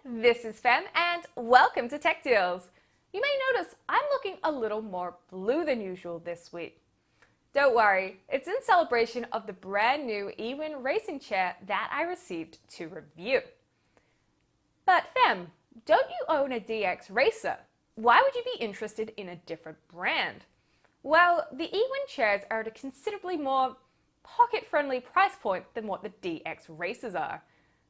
this is Fem and welcome to Tech Deals. You may notice I'm looking a little more blue than usual this week. Don't worry, it's in celebration of the brand new eWin racing chair that I received to review. But Fem, don't you own a DXRacer? Why would you be interested in a different brand? Well, the eWin chairs are at a considerably more pocket-friendly price point than what the DXRacers are.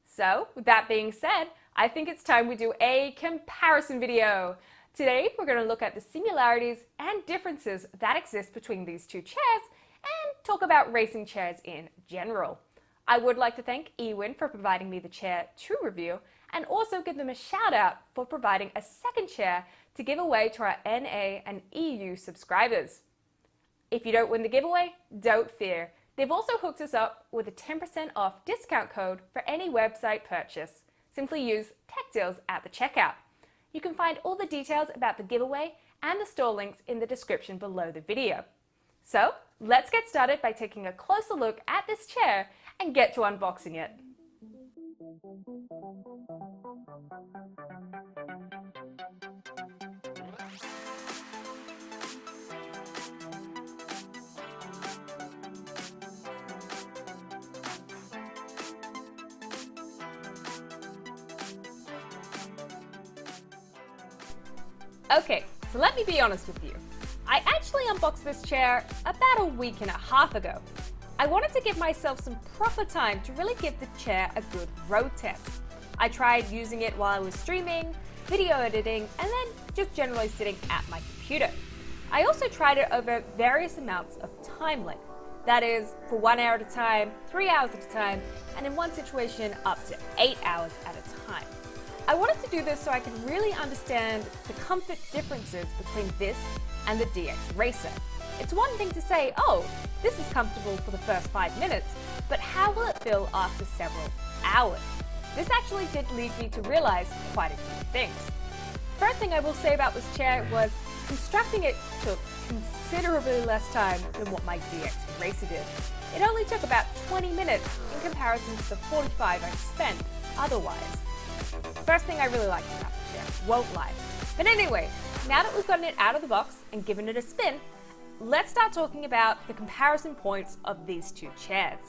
So, with that being said, I think it's time we do a comparison video. Today, we're going to look at the similarities and differences that exist between these two chairs and talk about racing chairs in general. I would like to thank eWin for providing me the chair to review and also give them a shout out for providing a second chair to give away to our NA and EU subscribers. If you don't win the giveaway, don't fear. They've also hooked us up with a 10% off discount code for any website purchase. Simply use TechDeals at the checkout. You can find all the details about the giveaway and the store links in the description below the video. So, let's get started by taking a closer look at this chair and get to unboxing it. Okay, so let me be honest with you. I actually unboxed this chair about a week and a half ago. I wanted to give myself some proper time to really give the chair a good road test. I tried using it while I was streaming, video editing, and then just generally sitting at my computer. I also tried it over various amounts of time length. That is, for 1 hour at a time, 3 hours at a time, and in one situation up to 8 hours at a time. I wanted to do this so I could really understand the comfort differences between this and the DXRacer. It's one thing to say, oh, this is comfortable for the first 5 minutes, but how will it feel after several hours? This actually did lead me to realize quite a few things. First thing I will say about this chair was constructing it took considerably less time than what my DXRacer did. It only took about 20 minutes in comparison to the 45 I spent otherwise. First thing I really like about the chair, won't lie. But anyway, now that we've gotten it out of the box and given it a spin, let's start talking about the comparison points of these two chairs.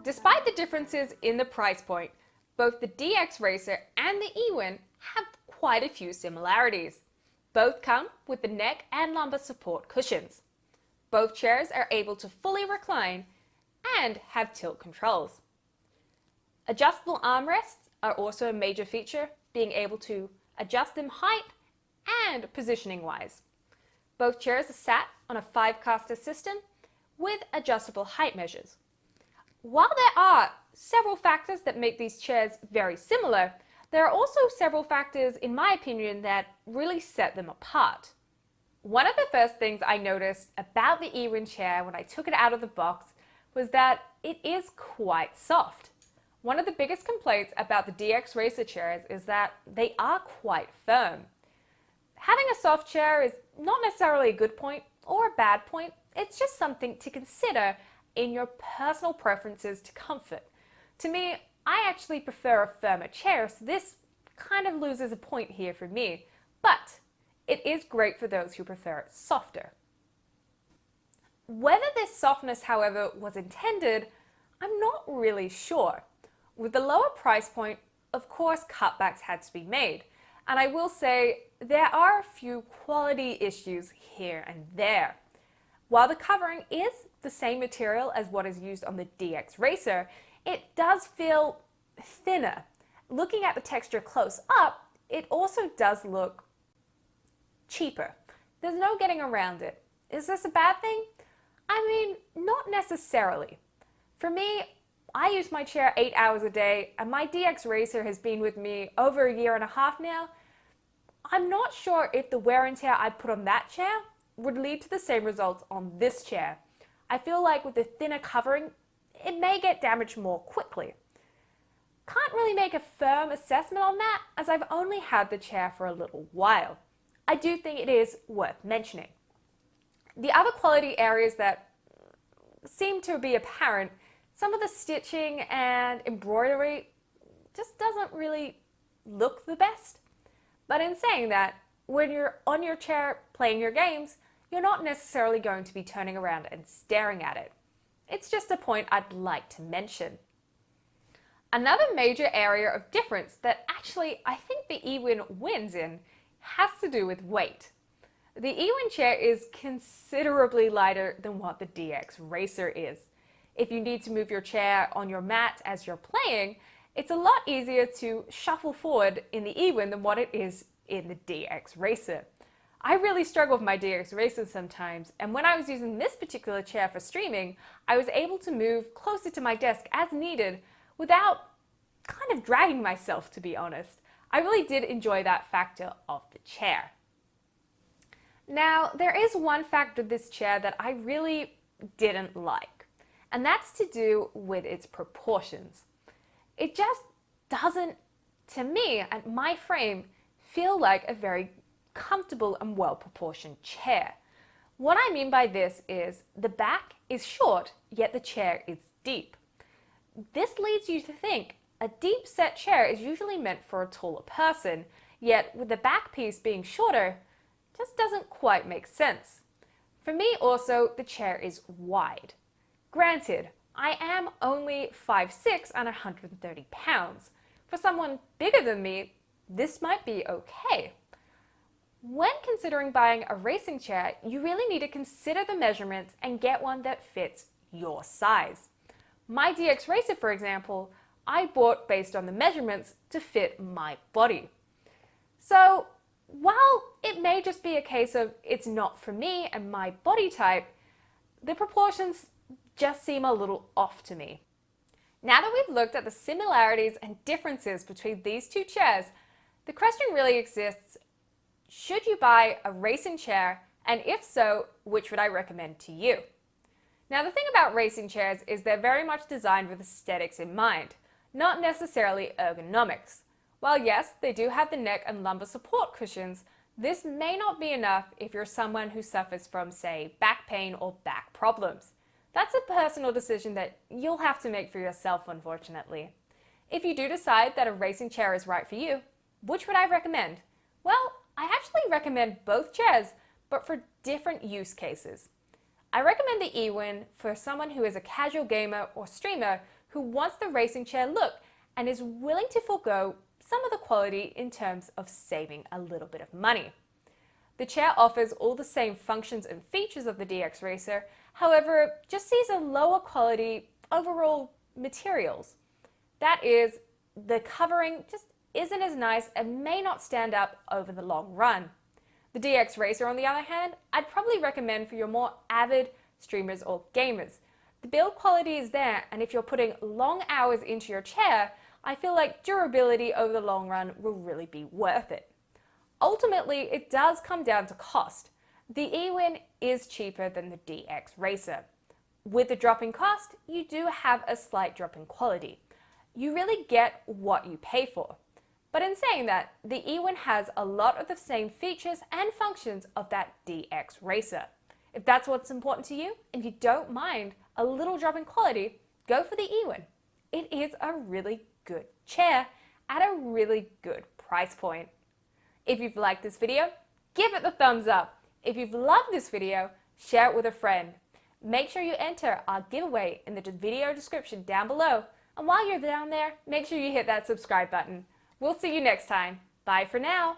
Despite the differences in the price point, both the DXRacer and the eWin have quite a few similarities. Both come with the neck and lumbar support cushions. Both chairs are able to fully recline and have tilt controls. Adjustable armrests are also a major feature, being able to adjust them height and positioning wise. Both chairs are sat on a 5-caster system with adjustable height measures. While there are several factors that make these chairs very similar, there are also several factors, in my opinion, that really set them apart. One of the first things I noticed about the eWin chair when I took it out of the box was that it is quite soft. One of the biggest complaints about the DXRacer chairs is that they are quite firm. Having a soft chair is not necessarily a good point or a bad point, it's just something to consider in your personal preferences to comfort. To me, I actually prefer a firmer chair, so this kind of loses a point here for me, but it is great for those who prefer it softer. Whether this softness, however, was intended, I'm not really sure. With the lower price point, of course, cutbacks had to be made. And I will say there are a few quality issues here and there. While the covering is the same material as what is used on the DXRacer, it does feel thinner. Looking at the texture close up, it also does look cheaper. There's no getting around it. Is this a bad thing? I mean, not necessarily. For me, I use my chair 8 hours a day, and my DXRacer has been with me over a year and a half now. I'm not sure if the wear and tear I put on that chair would lead to the same results on this chair. I feel like with the thinner covering, it may get damaged more quickly. Can't really make a firm assessment on that, as I've only had the chair for a little while. I do think it is worth mentioning. The other quality areas that seem to be apparent, some of the stitching and embroidery just doesn't really look the best. But in saying that, when you're on your chair playing your games, you're not necessarily going to be turning around and staring at it. It's just a point I'd like to mention. Another major area of difference that actually I think the Ewin wins in has to do with weight. The Ewin chair is considerably lighter than what the DXRacer is. If you need to move your chair on your mat as you're playing, it's a lot easier to shuffle forward in the Ewin than what it is in the DXRacer. I really struggle with my DXRacer sometimes, and when I was using this particular chair for streaming, I was able to move closer to my desk as needed without kind of dragging myself, to be honest. I really did enjoy that factor of the chair. Now, there is one factor of this chair that I really didn't like, and that's to do with its proportions. It just doesn't, to me, at my frame, feel like a very comfortable and well-proportioned chair. What I mean by this is the back is short, yet the chair is deep. This leads you to think a deep set chair is usually meant for a taller person, yet with the back piece being shorter, just doesn't quite make sense. For me also, the chair is wide. Granted, I am only 5'6" and 130 pounds. For someone bigger than me, this might be okay. When considering buying a racing chair, you really need to consider the measurements and get one that fits your size. My DXRacer, for example, I bought based on the measurements to fit my body. So, while it may just be a case of it's not for me and my body type, the proportions just seem a little off to me. Now that we've looked at the similarities and differences between these two chairs, the question really exists: should you buy a racing chair, and if so, which would I recommend to you? Now, the thing about racing chairs is they're very much designed with aesthetics in mind, not necessarily ergonomics. While yes, they do have the neck and lumbar support cushions, this may not be enough if you're someone who suffers from, say, back pain or back problems. That's a personal decision that you'll have to make for yourself, unfortunately. If you do decide that a racing chair is right for you, which would I recommend? Well, I actually recommend both chairs, but for different use cases. I recommend the Ewin for someone who is a casual gamer or streamer who wants the racing chair look and is willing to forego some of the quality in terms of saving a little bit of money. The chair offers all the same functions and features of the DXRacer, however, just sees a lower quality overall materials. That is, the covering just isn't as nice and may not stand up over the long run. The DXRacer, on the other hand, I'd probably recommend for your more avid streamers or gamers. The build quality is there, and if you're putting long hours into your chair, I feel like durability over the long run will really be worth it. Ultimately, it does come down to cost. The Ewin is cheaper than the DXRacer. With the drop in cost, you do have a slight drop in quality. You really get what you pay for. But in saying that, the Ewin has a lot of the same features and functions of that DXRacer. If that's what's important to you, and you don't mind a little drop in quality, go for the Ewin. It is a really good chair at a really good price point. If you've liked this video, give it the thumbs up. If you've loved this video, share it with a friend. Make sure you enter our giveaway in the video description down below. And while you're down there, make sure you hit that subscribe button. We'll see you next time. Bye for now.